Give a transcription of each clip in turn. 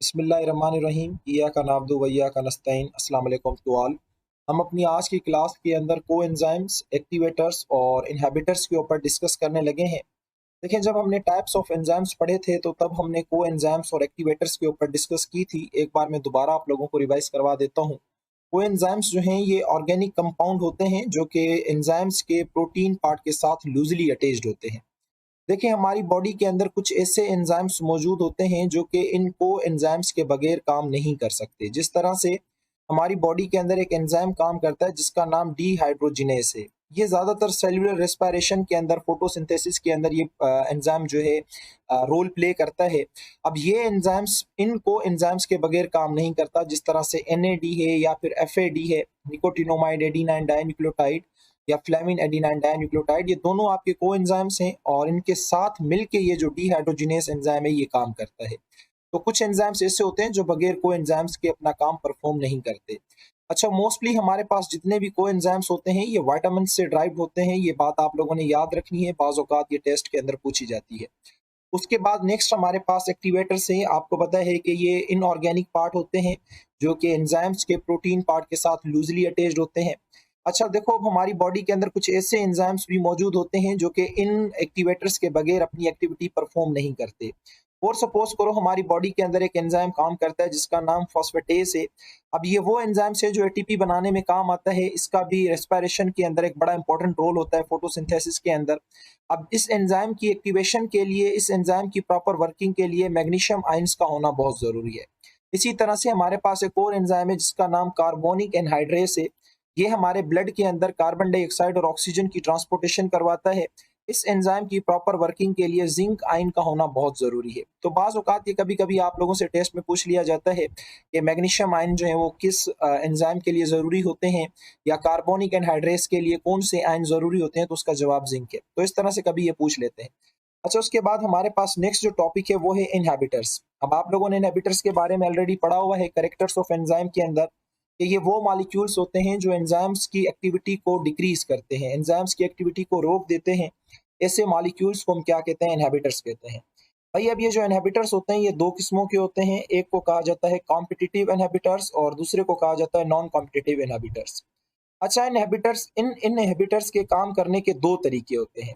बिस्मिल्लाहिर्रहमानिर्रहीम इय्याका नअब्दु व इय्याका नस्तईन। अस्सलाम वालेकुम टू ऑल। हम अपनी आज की क्लास के अंदर कोएंजाइम्स, एक्टिवेटर्स और इनहिबिटर्स के ऊपर डिस्कस करने लगे हैं। देखिए, जब हमने टाइप्स ऑफ एंजाइम्स पढ़े थे तो तब हमने कोएंजाइम्स और एक्टिवेटर्स के ऊपर डिस्कस की थी। एक बार मैं दोबारा आप लोगों को रिवाइज करवा देता हूँ। कोएंजाइम्स जो हैं ये ऑर्गेनिक कंपाउंड होते हैं जो कि एंजाइम्स के प्रोटीन पार्ट के साथ लूजली अटैच्ड होते हैं। देखिए, हमारी बॉडी के अंदर कुछ ऐसे एंजाइम्स मौजूद होते हैं जो कि इन कोएंजाइम्स के बगैर काम नहीं कर सकते। जिस तरह से हमारी बॉडी के अंदर एक एंजाइम काम करता है जिसका नाम डिहाइड्रोजिनेस है। ये ज़्यादातर सेलुलर रेस्पिरेशन के अंदर, फोटोसिंथेसिस के अंदर ये एंजाइम जो है रोल प्ले करता है। अब ये एंजाइम्स इन कोएंजाइम्स के बगैर काम नहीं करता, जिस तरह से एनएडी है या फिर एफएडी है, निकोटिनोमाइड एडिनाइन डाइन्यूक्लियोटाइड या फ्लेविन एडिनाइन डाइन्यूक्लियोटाइड। ये दोनों आपके कोएंजाइम्स हैं और इनके साथ मिलके ये जो डिहाइड्रोजिनेस एंजाइम है ये काम करता है। तो कुछ एंजाइम्स ऐसे होते हैं जो बगैर कोएंजाइम्स के अपना काम परफॉर्म नहीं करते। अच्छा, मोस्टली हमारे पास जितने भी कोएंजाइम्स होते हैं ये विटामिन से ड्राइव होते हैं। ये बात आप लोगों ने याद रखनी है, बाज़ औक़ात ये टेस्ट के अंदर पूछी जाती है। उसके बाद नेक्स्ट हमारे पास एक्टिवेटर्स हैं। आपको पता है कि ये इनऑर्गेनिक पार्ट होते हैं जो कि एंजाइम्स के प्रोटीन पार्ट के साथ लूजली अटैच्ड होते हैं। अच्छा देखो, अब हमारी बॉडी के अंदर कुछ ऐसे एंजाइम्स भी मौजूद होते हैं जो कि इन एक्टिवेटर्स के बगैर अपनी एक्टिविटी परफॉर्म नहीं करते। और सपोज करो हमारी बॉडी के अंदर एक एंजाइम काम करता है जिसका नाम फॉस्फेटेस है। अब ये वो एंजाइम्स है जो एटीपी बनाने में काम आता है। इसका भी रेस्पिरेशन के अंदर एक बड़ा इंपॉर्टेंट रोल होता है, फोटोसिंथेसिस के अंदर। अब इस एंजाइम की एक्टिवेशन के लिए, इस एंजाइम की प्रॉपर वर्किंग के लिए मैग्नीशियम आयंस का होना बहुत ज़रूरी है। इसी तरह से हमारे पास एक और एंजाइम है जिसका नाम कार्बोनिक एनहाइड्रेस है। ये हमारे ब्लड के अंदर कार्बन डाइऑक्साइड और ऑक्सीजन की ट्रांसपोर्टेशन करवाता है। इस एंजाइम की प्रॉपर वर्किंग के लिए जिंक आयन का होना बहुत ज़रूरी है। तो बाज़ औक़ात ये कभी-कभी आप लोगों से टेस्ट में पूछ लिया जाता है कि मैग्नीशियम आयन जो है वो किस एंजाइम के लिए ज़रूरी होते हैं या कार्बोनिक एनहाइड्रेस के लिए कौन से आयन ज़रूरी होते हैं, तो उसका जवाब जिंक है। तो इस तरह से कभी ये पूछ लेते हैं। अच्छा, उसके बाद हमारे पास नेक्स्ट जो टॉपिक है वो है इनहिबिटर्स। अब आप लोगों ने इनहिबिटर्स के बारे में ऑलरेडी पढ़ा हुआ है कैरेक्टर्स ऑफ एंजाइम के अंदर कि ये वो मॉलिक्यूल्स होते हैं जो एंजाइम्स की एक्टिविटी को डिक्रीज करते हैं, एंजाइम्स की एक्टिविटी को रोक देते हैं। ऐसे मॉलिक्यूल्स को हम क्या कहते हैं? इनहिबिटर्स कहते हैं। भाई, अब ये जो इनहिबिटर्स होते हैं ये दो किस्मों के होते हैं। एक को कहा जाता है कॉम्पिटिटिव इनहिबिटर्स और दूसरे को कहा जाता है नॉन कॉम्पिटिटिव इनहिबिटर्स। अच्छा, इन इनहिबिटर्स के काम करने के दो तरीके होते हैं।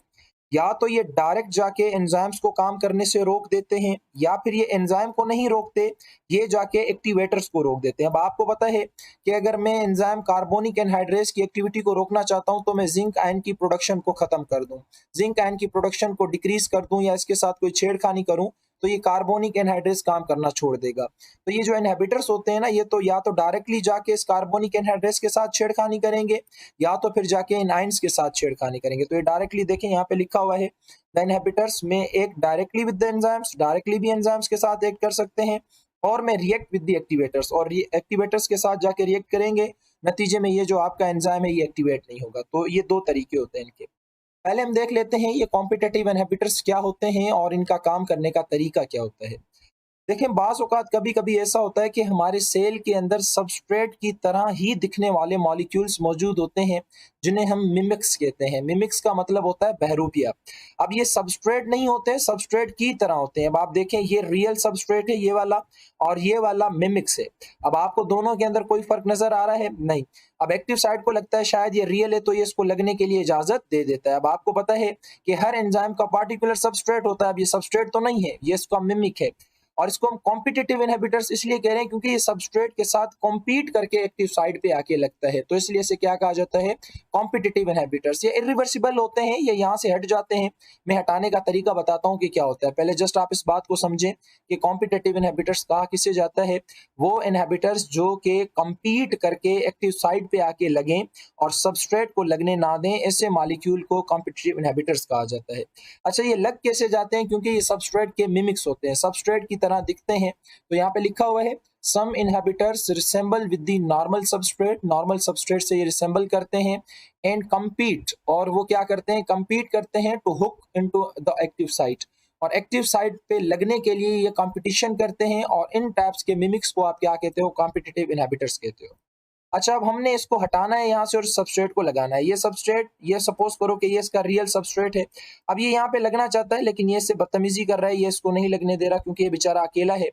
या तो ये डायरेक्ट जाके एंजाइम्स को काम करने से रोक देते हैं या फिर ये एंजाइम को नहीं रोकते, ये जाके एक्टिवेटर्स को रोक देते हैं। अब आपको पता है कि अगर मैं एंजाइम कार्बोनिक एनहाइड्रेस की एक्टिविटी को रोकना चाहता हूं तो मैं जिंक आयन की प्रोडक्शन को खत्म कर दूं, जिंक आयन की प्रोडक्शन को डिक्रीज कर दूं या इसके साथ कोई छेड़खानी करूं तो ये कार्बोनिक एनहाइड्रेस काम करना छोड़ देगा। तो ये जो इनहिबिटर्स होते हैं ना, ये तो या तो डायरेक्टली जाके इस कार्बोनिक एनहाइड्रेस के साथ छेड़खानी करेंगे या तो फिर जाके इन आयंस के साथ छेड़खानी करेंगे। तो ये डायरेक्टली देखें यहाँ पे लिखा हुआ है द इनहिबिटर्स में एक directly with the enzymes, directly भी एंजाइम्स के साथ एक्ट कर सकते हैं और में रिएक्ट विद द एक्टिवेटर्स, और ये एक्टिवेटर्स के साथ जाके रिएक्ट करेंगे, नतीजे में ये जो आपका एंजाइम है ये एक्टिवेट नहीं होगा। तो ये दो तरीके होते हैं इनके। पहले हम देख लेते हैं ये कॉम्पिटिटिव इनहिबिटर्स क्या होते हैं और इनका काम करने का तरीका क्या होता है। देखिए, बाज़ औक़ात कभी-कभी ऐसा होता है कि हमारे सेल के अंदर सबस्ट्रेट की तरह ही दिखने वाले मॉलिक्यूल्स मौजूद होते हैं, जिन्हें हम मिमिक्स कहते हैं। मिमिक्स का मतलब होता है बहरूपिया। अब ये सबस्ट्रेट नहीं होते, सबस्ट्रेट की तरह होते हैं। अब आप देखें, ये रियल सबस्ट्रेट है ये वाला, और ये वाला मिमिक्स है। अब आपको दोनों के अंदर कोई फ़र्क नज़र आ रहा है? नहीं। अब एक्टिव साइट को लगता है शायद ये रियल है तो ये इसको लगने के लिए इजाज़त दे देता है। अब आपको पता है कि हर एंजाइम का पार्टिकुलर सबस्ट्रेट होता है। अब ये सबस्ट्रेट तो नहीं है, ये इसका मिमिक है। और इसको हम कॉम्पिटिटिव इनहिबिटर्स इसलिए कह रहे हैं क्योंकि ये सबस्ट्रेट के साथ कॉम्पीट करके एक्टिव साइट पे आके लगता है, तो इसलिए इसे क्या कहा जाता है? Competitive inhibitors. ये इरिवर्सिबल होते हैं, ये यहाँ से हट जाते हैं। मैं हटाने का तरीका बताता हूँ कि क्या होता है। पहले जस्ट आप इस बात को समझें कि कॉम्पिटिटिव इनहिबिटर्स कहा किसे जाता है? वो इनहिबिटर्स जो कि कम्पीट करके एक्टिव साइट पे आके लगें और सबस्ट्रेट को लगने ना दें, ऐसे मॉलिक्यूल को कॉम्पिटिटिव इनहिबिटर्स कहा जाता है। अच्छा, ये लग कैसे जाते हैं? क्योंकि ये सबस्ट्रेट के मिमिक्स होते हैं, सबस्ट्रेट की तरह दिखते हैं। तो यहाँ पे लिखा हुआ है some inhibitors resemble with the normal substrate, normal substrate से ये रिसेंबल करते हैं एंड कम्पीट, और वो क्या करते हैं? कम्पीट करते हैं to hook into the active site, और एक्टिव साइट पे लगने के लिए ये कंपटीशन करते हैं। और इन टाइप्स के मिमिक्स को आप क्या कहते हो? कॉम्पिटिटिव इनहिबिटर्स कहते हो। अच्छा, अब हमने इसको हटाना है यहाँ से और सबस्ट्रेट को लगाना है। ये सबस्ट्रेट, ये सपोज करो कि ये इसका रियल सबस्ट्रेट है। अब ये यहाँ पे लगना चाहता है लेकिन ये इससे बदतमीजी कर रहा है, ये इसको नहीं लगने दे रहा क्योंकि ये बेचारा अकेला है।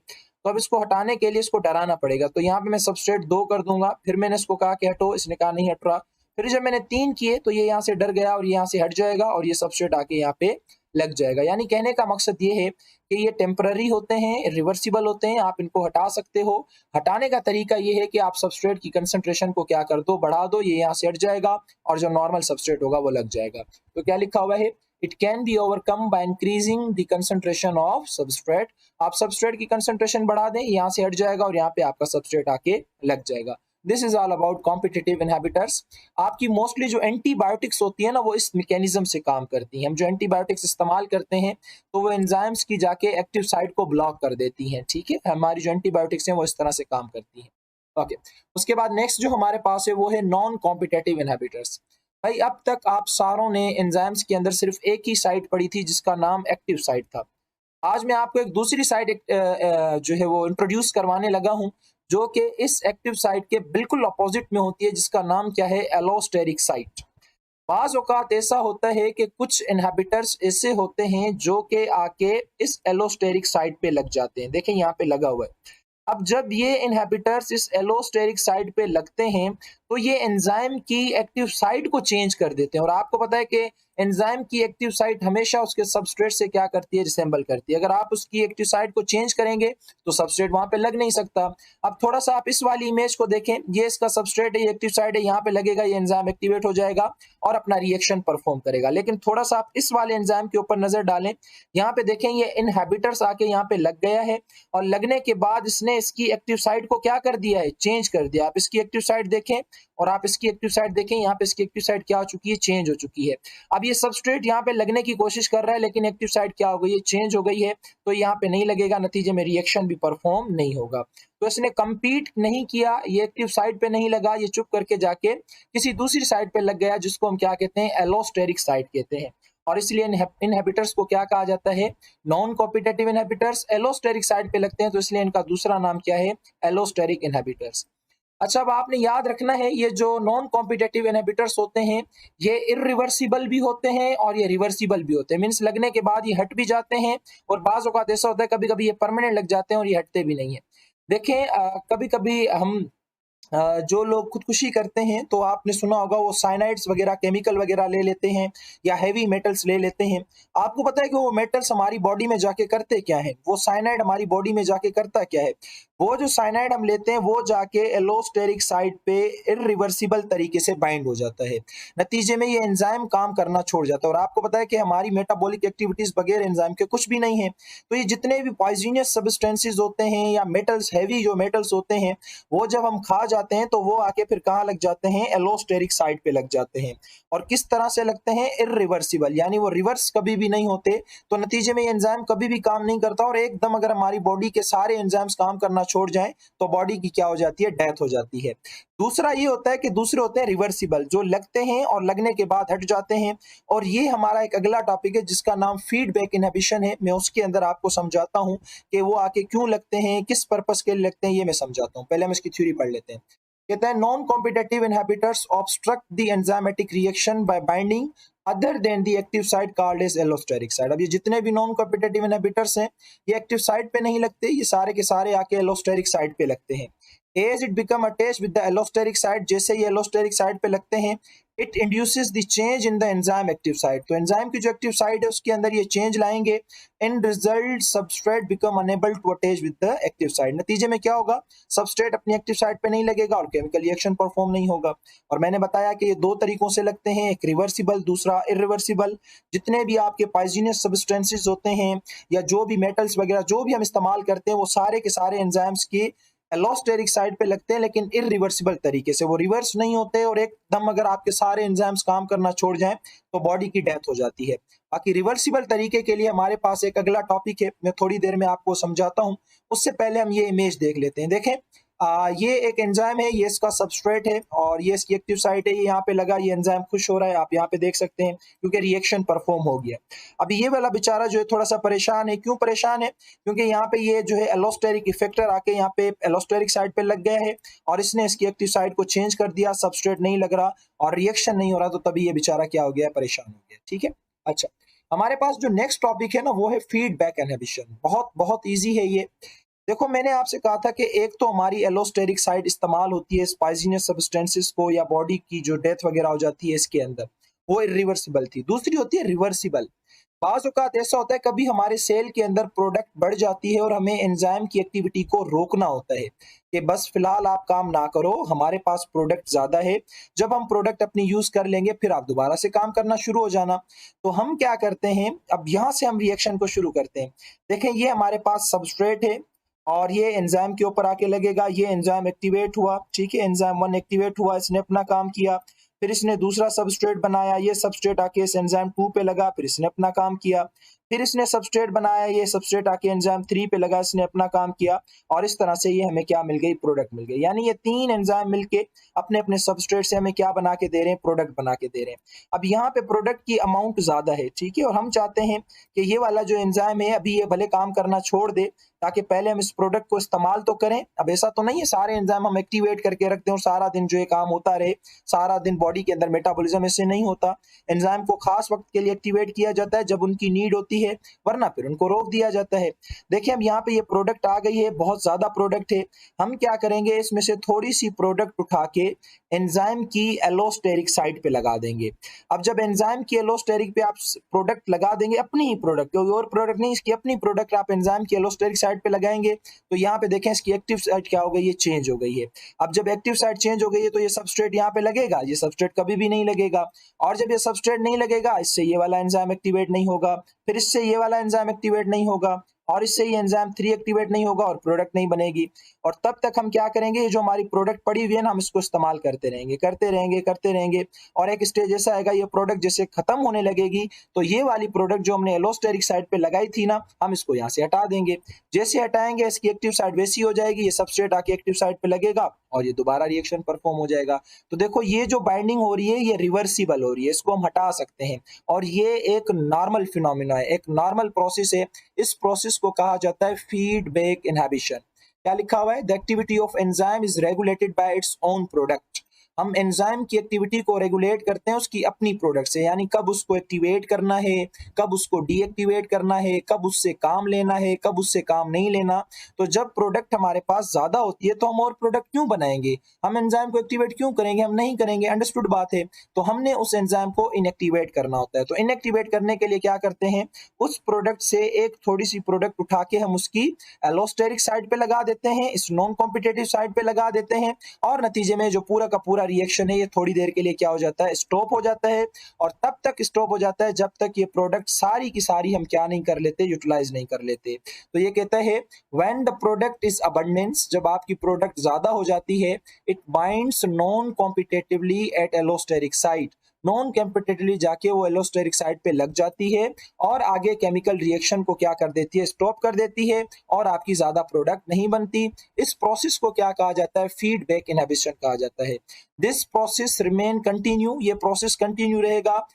तो अब इसको हटाने के लिए इसको डराना पड़ेगा। तो यहाँ पे मैं सबस्ट्रेट 2 कर दूंगा, फिर मैंने इसको कहा कि हटो, इसने कहा नहीं हट रहा। फिर जब मैंने 3 किए तो ये यहाँ से डर गया और यहाँ से हट जाएगा और ये सबस्ट्रेट आके यहाँ पे लग जाएगा। यानी कहने का मकसद ये है कि ये टेम्पररी होते हैं, रिवर्सिबल होते हैं, आप इनको हटा सकते हो। हटाने का तरीका ये है कि आप सबस्ट्रेट की कंसंट्रेशन को क्या कर दो, बढ़ा दो, ये यहाँ से हट जाएगा और जो नॉर्मल सबस्ट्रेट होगा वो लग जाएगा। तो क्या लिखा हुआ है, it can be overcome by increasing the concentration of substrate. आप सबस्ट्रेट की कंसंट्रेशन बढ़ा दें, यहाँ से हट जाएगा और यहाँ पे आपका सबस्ट्रेट आके लग जाएगा। This is all about competitive inhibitors. आपकी मोस्टली जो एंटीबायोटिक्स होती है ना, वो इस मैकेनिज्म से काम करती हैं। हम जो एंटीबायोटिक्स इस्तेमाल करते हैं तो वो एंजाइम्स की जाके एक्टिव साइट को ब्लॉक कर देती हैं। ठीक है, हमारी जो एंटीबायोटिक्स हैं वो इस तरह से काम करती हैं। ओके, उसके बाद नेक्स्ट जो हमारे पास है वो है नॉन कॉम्पिटिटिव इनहिबिटर्स। भाई अब तक आप सारों ने एंजाइम्स के अंदर सिर्फ एक ही साइट पढ़ी थी जिसका नाम एक्टिव साइट था। आज मैं आपको एक दूसरी साइट जो है वो इंट्रोड्यूस करवाने लगा हूं, जो कि इस एक्टिव साइट के बिल्कुल अपोजिट में होती है, जिसका नाम क्या है, एलोस्टेरिक साइट। बाज औकात ऐसा होता है कि कुछ इनहिबिटर्स ऐसे होते हैं जो कि आके इस एलोस्टेरिक साइट पे लग जाते हैं। देखें यहाँ पे लगा हुआ है। अब जब ये इनहिबिटर्स इस एलोस्टेरिक साइट पे लगते हैं तो ये एंजाइम की एक्टिव साइट को चेंज कर देते हैं। और आपको पता है कि एंजाइम की एक्टिव साइट हमेशा उसके सबस्ट्रेट से क्या करती है, रिसेंबल करती है। अगर आप उसकी एक्टिव साइट को चेंज करेंगे तो सबस्ट्रेट वहां पे लग नहीं सकता। अब थोड़ा सा आप इस वाली इमेज को देखें, ये इसका सबस्ट्रेट है, ये एक्टिव साइट है, यहाँ पे लगेगा, ये एंजाइम एक्टिवेट हो जाएगा और अपना रिएक्शन परफॉर्म करेगा। लेकिन थोड़ा सा आप इस वाले एंजाइम के ऊपर नजर डालें, यहाँ पे देखें ये इनहिबिटर्स आके यहाँ पे लग गया है और लगने के बाद इसने इसकी एक्टिव साइट को क्या कर दिया है, चेंज कर दिया। आप इसकी एक्टिव साइट देखें और आप इसकी एक्टिव साइट देखें, यहाँ पे इसकी एक्टिव साइट क्या हो चुकी है, चेंज हो चुकी है। अब ये सबस्ट्रेट यहाँ पे लगने की कोशिश कर रहा है लेकिन एक्टिव साइट क्या हो गई है, चेंज हो गई है, तो यहाँ पे नहीं लगेगा, नतीजे में रिएक्शन भी परफॉर्म नहीं होगा। तो इसने कंपीट नहीं किया, ये एक्टिव साइट पे नहीं लगा, ये चुप करके जाके किसी दूसरी साइट पे लग गया जिसको हम क्या कहते हैं, एलोस्टेरिक साइट कहते हैं। और इसलिए इनहिबिटर्स को क्या कहा जाता है, non competitive inhibitors. Allosteric site पे लगते हैं तो इसलिए इनका दूसरा नाम क्या है, एलोस्टेरिक इनहिबिटर्स। अच्छा, अब आपने याद रखना है ये जो नॉन कॉम्पिटिटिव इनहिबिटर्स होते हैं ये इरिवर्सिबल भी होते हैं और ये रिवर्सिबल भी होते हैं। मींस लगने के बाद ये हट भी जाते हैं और बाज औकात ऐसा होता है कभी कभी ये परमानेंट लग जाते हैं और ये हटते भी नहीं है। देखें कभी कभी हम जो लोग खुदकुशी करते हैं तो आपने सुना होगा वो साइनाइड्स वगैरह, केमिकल वगैरह ले लेते हैं या हैवी मेटल्स ले लेते हैं। आपको पता है कि वो मेटल्स हमारी बॉडी में जाके करते क्या है, वो साइनाइड हमारी बॉडी में जाके करता क्या है, वो जो साइनाइड हम लेते हैं वो जाके एलोस्टेरिक साइट पे इरिवर्सिबल तरीके से बाइंड हो जाता है। नतीजे में ये एंजाइम काम करना छोड़ जाता है। और आपको पता है कि हमारी मेटाबॉलिक एक्टिविटीज बगैर एंजाइम के कुछ भी नहीं है। तो ये जितने भी पॉइजनियस सब्सटेंसेस होते हैं या मेटल्स, हैवी जो मेटल्स होते हैं, वो जब हम खा जाते हैं तो वो आके फिर कहाँ लग जाते हैं, एलोस्टेरिक साइट पे लग जाते हैं। और किस तरह से लगते हैं, इरिवर्सिबल, यानी वो रिवर्स कभी भी नहीं होते। तो नतीजे में ये एंजाइम कभी भी काम नहीं करता और एकदम अगर हमारी बॉडी के सारे एंजाइम्स काम करना छोड़ जाएं तो बॉडी की क्या हो जाती है, डेथ हो जाती है। दूसरा ये होता है कि दूसरे होते हैं रिवर्सिबल, जो लगते हैं और लगने के बाद हट जाते हैं। और ये हमारा एक अगला टॉपिक है जिसका नाम फीडबैक इनहिबिशन है। मैं उसके अंदर आपको समझाता हूं कि वो आके क्यों लगते हैं, किस पर्पस के लिए लगते हैं, ये मैं समझाता हूं। पहले हम इसकी थ्योरी पढ़ लेते हैं। कहता है non competitive inhibitors obstruct the enzymatic reaction by binding other than the active site called as allosteric site. अब ये जितने भी नॉन कॉम्पिटिटिव इनहिबिटर्स हैं ये एक्टिव साइट पे नहीं लगते, ये सारे के सारे आके एलोस्टेरिक साइट पे लगते हैं। As it become attach with the allosteric site, जैसे ये एलोस्टेरिक साइट पे लगते हैं, it induces the change in the enzyme active site. तो एंजाइम की जो एक्टिव साइट है उसके अंदर ये चेंज लाएंगे। In result substrate become unable to attach with the active site. नतीजे में क्या होगा, सबस्ट्रेट अपनी एक्टिव साइट पे नहीं लगेगा और केमिकल रिएक्शन परफॉर्म नहीं होगा। और मैंने बताया कि ये दो तरीकों से लगते हैं, एक रिवर्सिबल, दूसरा इरिवर्सिबल। जितने भी आपके पॉइजनियस सब्सटेंसेस होते हैं या जो भी मेटल्स वगैरह जो भी हम इस्तेमाल करते हैं वो सारे के सारे एंजाइम्स की एलोस्टेरिक साइड पे लगते हैं, लेकिन इरिवर्सिबल तरीके से, वो रिवर्स नहीं होते। और एकदम अगर आपके सारे एंजाइम्स काम करना छोड़ जाएं तो बॉडी की डेथ हो जाती है। बाकी रिवर्सिबल तरीके के लिए हमारे पास एक अगला टॉपिक है, मैं थोड़ी देर में आपको समझाता हूं। उससे पहले हम ये इमेज देख लेते हैं। देखें ये एक एंजाइम है, ये इसका सबस्ट्रेट है और ये इसकी एक्टिव साइट है। ये यहाँ पे लगा, ये एंजाइम खुश हो रहा है, आप यहाँ पे देख सकते हैं, क्योंकि रिएक्शन परफॉर्म हो गया। अब ये वाला बेचारा जो है थोड़ा सा परेशान है। क्यों परेशान है, क्योंकि यहाँ पे ये जो है एलोस्टेरिक इफेक्टर आके यहाँ पे एलोस्टेरिक साइट पे लग गया है और इसने इसकी एक्टिव साइट को चेंज कर दिया, सबस्ट्रेट नहीं लग रहा और रिएक्शन नहीं हो रहा, तो तभी ये बेचारा क्या हो गया, परेशान हो गया। ठीक है। अच्छा, हमारे पास जो नेक्स्ट टॉपिक है ना वो है फीडबैक इनहिबिशन। बहुत बहुत ईजी है ये। देखो मैंने आपसे कहा था कि एक तो हमारी एलोस्टेरिक साइड इस्तेमाल होती है स्पाइसीनियस सब्सटेंसेस को या बॉडी की जो डेथ वगैरह हो जाती है इसके अंदर, वो इरिवर्सिबल थी। दूसरी होती है रिवर्सिबल। बाज़ औक़ात ऐसा होता है कभी हमारे सेल के अंदर प्रोडक्ट बढ़ जाती है और हमें एंजाइम की एक्टिविटी को रोकना होता है कि बस फिलहाल आप काम ना करो, हमारे पास प्रोडक्ट ज़्यादा है। जब हम प्रोडक्ट अपनी यूज़ कर लेंगे फिर आप दोबारा से काम करना शुरू हो जाना। तो हम क्या करते हैं, अब यहाँ से हम रिएक्शन को शुरू करते हैं। देखें ये हमारे पास सब्सट्रेट है और ये एंजाइम के ऊपर आके लगेगा। ये एंजाइम एक्टिवेट हुआ, ठीक है, एंजाइम 1 एक्टिवेट हुआ, इसने अपना काम किया। फिर इसने दूसरा सबस्ट्रेट बनाया, ये सबस्ट्रेट आके इस एंजाइम 2 पे लगा, फिर इसने अपना काम किया। फिर इसने सबस्ट्रेट बनाया, ये सबस्ट्रेट आके एंजाइम 3 पे लगा, इसने अपना काम किया और इस तरह से ये हमें क्या मिल गई, प्रोडक्ट मिल गई। यानी ये 3 एंजाइम मिलके अपने-अपने सबस्ट्रेट से हमें क्या बना के दे रहे हैं, प्रोडक्ट बना के दे रहे हैं। अब यहाँ पे प्रोडक्ट की अमाउंट ज़्यादा है, ठीक है, और हम चाहते हैं कि ये वाला जो एंजाइम है अभी ये भले काम करना छोड़ दे ताकि पहले हम इस प्रोडक्ट को इस्तेमाल तो करें। अब ऐसा तो नहीं है सारे एंजाइम हम एक्टिवेट करके रखते हैं और सारा दिन जो ये काम होता रहे, सारा दिन बॉडी के अंदर मेटाबॉलिज्म इससे नहीं होता। एंजाइम को खास वक्त के लिए एक्टिवेट किया जाता है जब उनकी नीड होती है, वरना फिर उनको रोक दिया जाता है। देखिए अब यहाँ पे ये प्रोडक्ट आ गई है, बहुत ज़्यादा प्रोडक्ट है। हम क्या करेंगे, इसमें से थोड़ी-सी प्रोडक्ट उठा के एंजाइम की एलोस्टेरिक साइट पे लगा देंगे। अब जब एंजाइम की एलोस्टेरिक पे आप प्रोडक्ट लगा देंगे, अपनी ही प्रोडक्ट, कोई और प्रोडक्ट नहीं, इसकी अपनी प्रोडक्ट आप एंजाइम की एलोस्टेरिक साइट पे लगाएंगे, तो यहाँ पे देखें इसकी एक्टिव साइट क्या हो गई है, चेंज हो गई है। अब जब एक्टिव साइट चेंज हो गई है तो ये सबस्ट्रेट यहाँ पे लगेगा, ये सबस्ट्रेट कभी भी नहीं लगेगा। और जब ये सबस्ट्रेट नहीं लगेगा, इससे ये वाला एंजाइम एक्टिवेट नहीं होगा, फिर इससे ये वाला एंजाइम एक्टिवेट नहीं होगा और इससे ही एंजाइम 3 एक्टिवेट नहीं होगा और प्रोडक्ट नहीं बनेगी। और तब तक हम क्या करेंगे, ये जो हमारी प्रोडक्ट पड़ी हुई है ना, हम इसको इस्तेमाल करते रहेंगे, करते रहेंगे, करते रहेंगे और एक स्टेज ऐसा आएगा ये प्रोडक्ट जैसे खत्म होने लगेगी तो ये वाली प्रोडक्ट जो हमने एलोस्टेरिक साइड पे लगाई थी ना, हम इसको यहाँ से हटा देंगे। जैसे हटाएंगे इसकी एक्टिव साइड वैसी हो जाएगी, ये सबस्ट्रेट आके एक्टिव साइड पे लगेगा और ये दोबारा रिएक्शन परफॉर्म हो जाएगा। तो देखो ये जो बाइंडिंग हो रही है ये रिवर्सिबल हो रही है, इसको हम हटा सकते हैं और ये एक नॉर्मल फिनोमिना है, एक नॉर्मल प्रोसेस है। इस प्रोसेस को कहा जाता है फीडबैक इनहिबिशन। क्या लिखा हुआ है, the activity of enzyme is regulated by its own product. हम एंजाइम की एक्टिविटी को रेगुलेट करते हैं उसकी अपनी प्रोडक्ट से, यानी कब उसको एक्टिवेट करना है, कब उसको डीएक्टिवेट करना है, कब उससे काम लेना है, कब उससे काम नहीं लेना। तो जब प्रोडक्ट हमारे पास ज्यादा होती है तो हम और प्रोडक्ट क्यों बनाएंगे, हम एंजाइम को एक्टिवेट क्यों करेंगे, हम नहीं करेंगे, अंडरस्टूड बात है। तो हमने उस एंजाइम को इनएक्टिवेट करना होता है। तो इनएक्टिवेट करने के लिए क्या करते हैं, उस प्रोडक्ट से एक थोड़ी सी प्रोडक्ट उठा के हम उसकी एलोस्टेरिक साइड पे लगा देते हैं, इस नॉन कॉम्पिटेटिव साइड पे लगा देते हैं और नतीजे में जो पूरा का पूरा रिएक्शन है ये थोड़ी देर के लिए क्या हो जाता है, स्टॉप हो जाता है। और तब तक स्टॉप हो जाता है जब तक ये प्रोडक्ट सारी की सारी हम क्या नहीं कर लेते, यूटिलाइज नहीं कर लेते। तो ये कहता है when the product is abundance, जब आपकी प्रोडक्ट ज्यादा हो जाती है, it binds non competitively at allosteric site, non competitively जाके वो एलोस्टेरिक साइट पे लग जाती है और आगे केमिकल रिएक्शन को क्या कर देती है, स्टॉप कर देती है और आपकी ज्यादा प्रोडक्ट नहीं बनती। इस प्रोसेस को क्या कहा जाता है, फीडबैक इनहिबिशन कहा जाता है। दिस प्रोसेस रिमेन कंटिन्यू, ये प्रोसेस कंटिन्यू रहेगा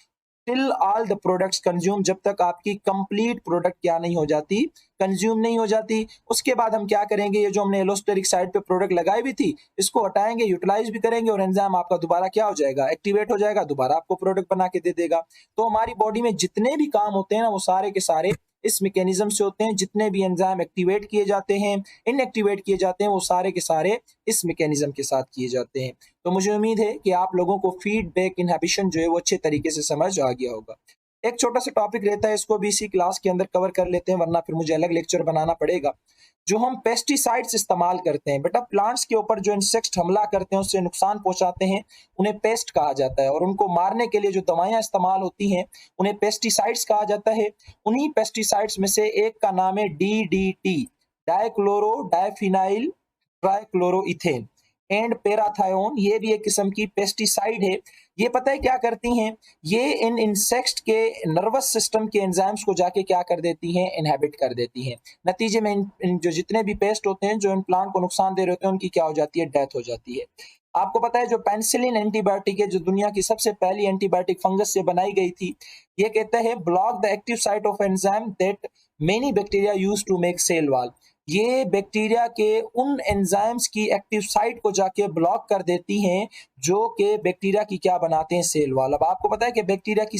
till all the products consume, जब तक आपकी कंप्लीट प्रोडक्ट क्या नहीं हो जाती, कंज्यूम नहीं हो जाती। उसके बाद हम क्या करेंगे, ये जो हमने एलोस्टेरिक साइड पे प्रोडक्ट लगाई हुई थी इसको हटाएंगे, यूटिलाइज भी करेंगे और एंजाइम आपका दोबारा क्या हो जाएगा, एक्टिवेट हो जाएगा, दोबारा आपको प्रोडक्ट बना के दे देगा। तो हमारी बॉडी में जितने भी काम होते हैं ना वो सारे के सारे इस मैकेनिज्म से होते हैं। जितने भी एंजाइम एक्टिवेट किए जाते हैं, इनएक्टिवेट किए जाते हैं, वो सारे के सारे इस मैकेनिज्म के साथ किए जाते हैं। तो मुझे उम्मीद है कि आप लोगों को फीडबैक इनहिबिशन जो है वो अच्छे तरीके से समझ आ गया होगा। एक छोटा सा टॉपिक रहता है, इसको भी इसी क्लास के अंदर कवर कर लेते हैं वरना फिर मुझे अलग लेक्चर बनाना पड़ेगा। जो हम पेस्टिसाइड्स इस्तेमाल करते हैं, बेटा प्लांट्स के ऊपर जो इंसेक्ट हमला करते हैं, उससे नुकसान पहुंचाते हैं, उन्हें पेस्ट कहा जाता है। और उनको मारने के लिए जो दवाइयां इस्तेमाल होती हैं उन्हें पेस्टिसाइड्स कहा जाता है। उन्हीं पेस्टिसाइड्स में से एक का नाम है डीडीटी, डाइक्लोरो डाइफिनाइल ट्राइक्लोरोइथेन एंड पेराथायोन। ये भी एक किस्म की पेस्टिसाइड है। ये पता है क्या करती हैं, ये इन इंसेक्ट के नर्वस सिस्टम के एंजाइम्स को जाके क्या कर देती हैं, इनहिबिट कर देती हैं। नतीजे में इन जो जितने भी पेस्ट होते हैं जो इन प्लांट को नुकसान दे रहे होते हैं उनकी क्या हो जाती है, डेथ हो जाती है। आपको पता है जो पेनिसिलिन एंटीबायोटिक है, जो दुनिया की सबसे पहली एंटीबायोटिक फंगस से बनाई गई थी, ये कहता है block the active site of enzyme that many bacteria use to make cell wall. ये बैक्टीरिया के उन एंजाइम्स की एक्टिव साइट को जाके ब्लॉक कर देती हैं जो कि बैक्टीरिया की क्या बनाते हैं, सेल वॉल। अब आपको पता है कि बैक्टीरिया की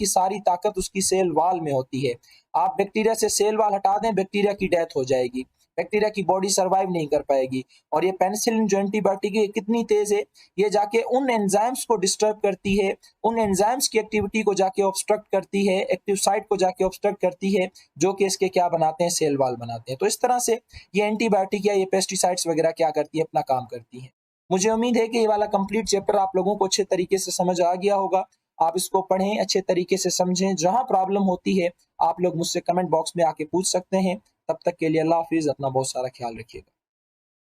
सारी ताकत उसकी सेल वॉल में होती है। आप बैक्टीरिया से सेल वॉल हटा दें, बैक्टीरिया की डेथ हो जाएगी। बैक्टीरिया की बॉडी सर्वाइव नहीं कर पाएगी। और ये पेनिसिलिन जो एंटीबायोटिक है कितनी तेज है, ये जाके उन एंजाइम्स को डिस्टर्ब करती है, उन एंजाइम्स की एक्टिविटी को जाके ऑब्स्ट्रक्ट करती है, एक्टिव साइट को जाके ऑब्स्ट्रक्ट करती है, जो कि इसके क्या बनाते हैं, सेल वॉल बनाते हैं। तो इस तरह से ये एंटीबायोटिक या ये पेस्टिसाइड्स वगैरह क्या करती है, अपना काम करती है। मुझे उम्मीद है कि ये वाला कंप्लीट चैप्टर आप लोगों को अच्छे तरीके से समझ आ गया होगा। आप इसको पढ़ें, अच्छे तरीके से समझें। जहां प्रॉब्लम होती है आप लोग मुझसे कमेंट बॉक्स में आके पूछ सकते हैं। तब तक के लिए अल्लाह हाफिज, अपना बहुत सारा ख्याल रखिएगा।